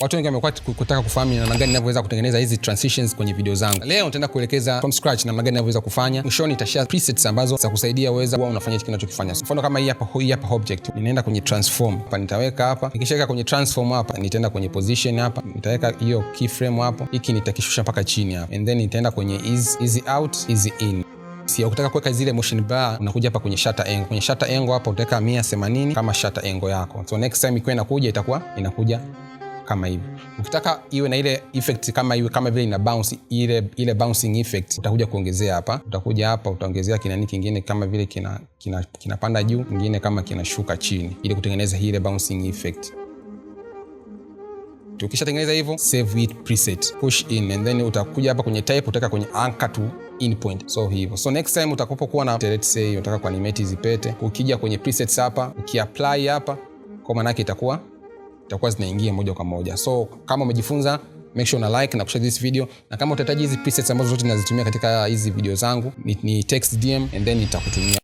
Watu wengi wamekuwa kutaka kufahamu namna gani ninavyoweza kutengeneza hizi transitions kwenye video zangu. Leo nitaenda kuelekeza from scratch namna gani ninavyoweza kufanya. Mwishoni nitashare presets ambazo zitakusaidia uweze kuwa unafanya hicho kinachokifanya. Mfano kama hii hapa object. Ninaenda kwenye transform. Hapa nitaweka hapa. Nikishaweka kwenye transform hapa, nitaenda kwenye position hapa. Nitaweka hiyo keyframe hapo. Hiki nitakishusha mpaka chini hapa. And then nitaenda kwenye easy out, easy in. Ukitaka kuweka zile motion bar unakuja hapa kwenye shutter angle. Kwenye shutter angle hapa utaweka 180 kama shutter angle yako. So next time ikiwa itakuwa inakuja kama hivi. Ukitaka iwe na ile effect kama iwe kama vile ina bounce, ile bouncing effect utakuja kuongezea hapa. Utakuja hapa utaongezea kinani kingine kama vile kinapanda juu, kingine kama kinashuka chini ili kutengeneza ile bouncing effect. Ukishatengeneza hivyo, save it preset, push in, and then utakuja hapa kwenye type utaweka kwenye anchor to in point. So hivyo. So next time utakapokuwa na let's say unataka kuanimate hizi pete, ukija kwenye presets hapa, ukiapply hapa, kwa maana yake itakuwa zinaingia moja kwa moja. So kama umejifunza, make sure una like na kushare this video, na kama utahitaji hizi presets ambazo zote ninazitumia katika hizi video zangu, ni text DM and then nitakutumia.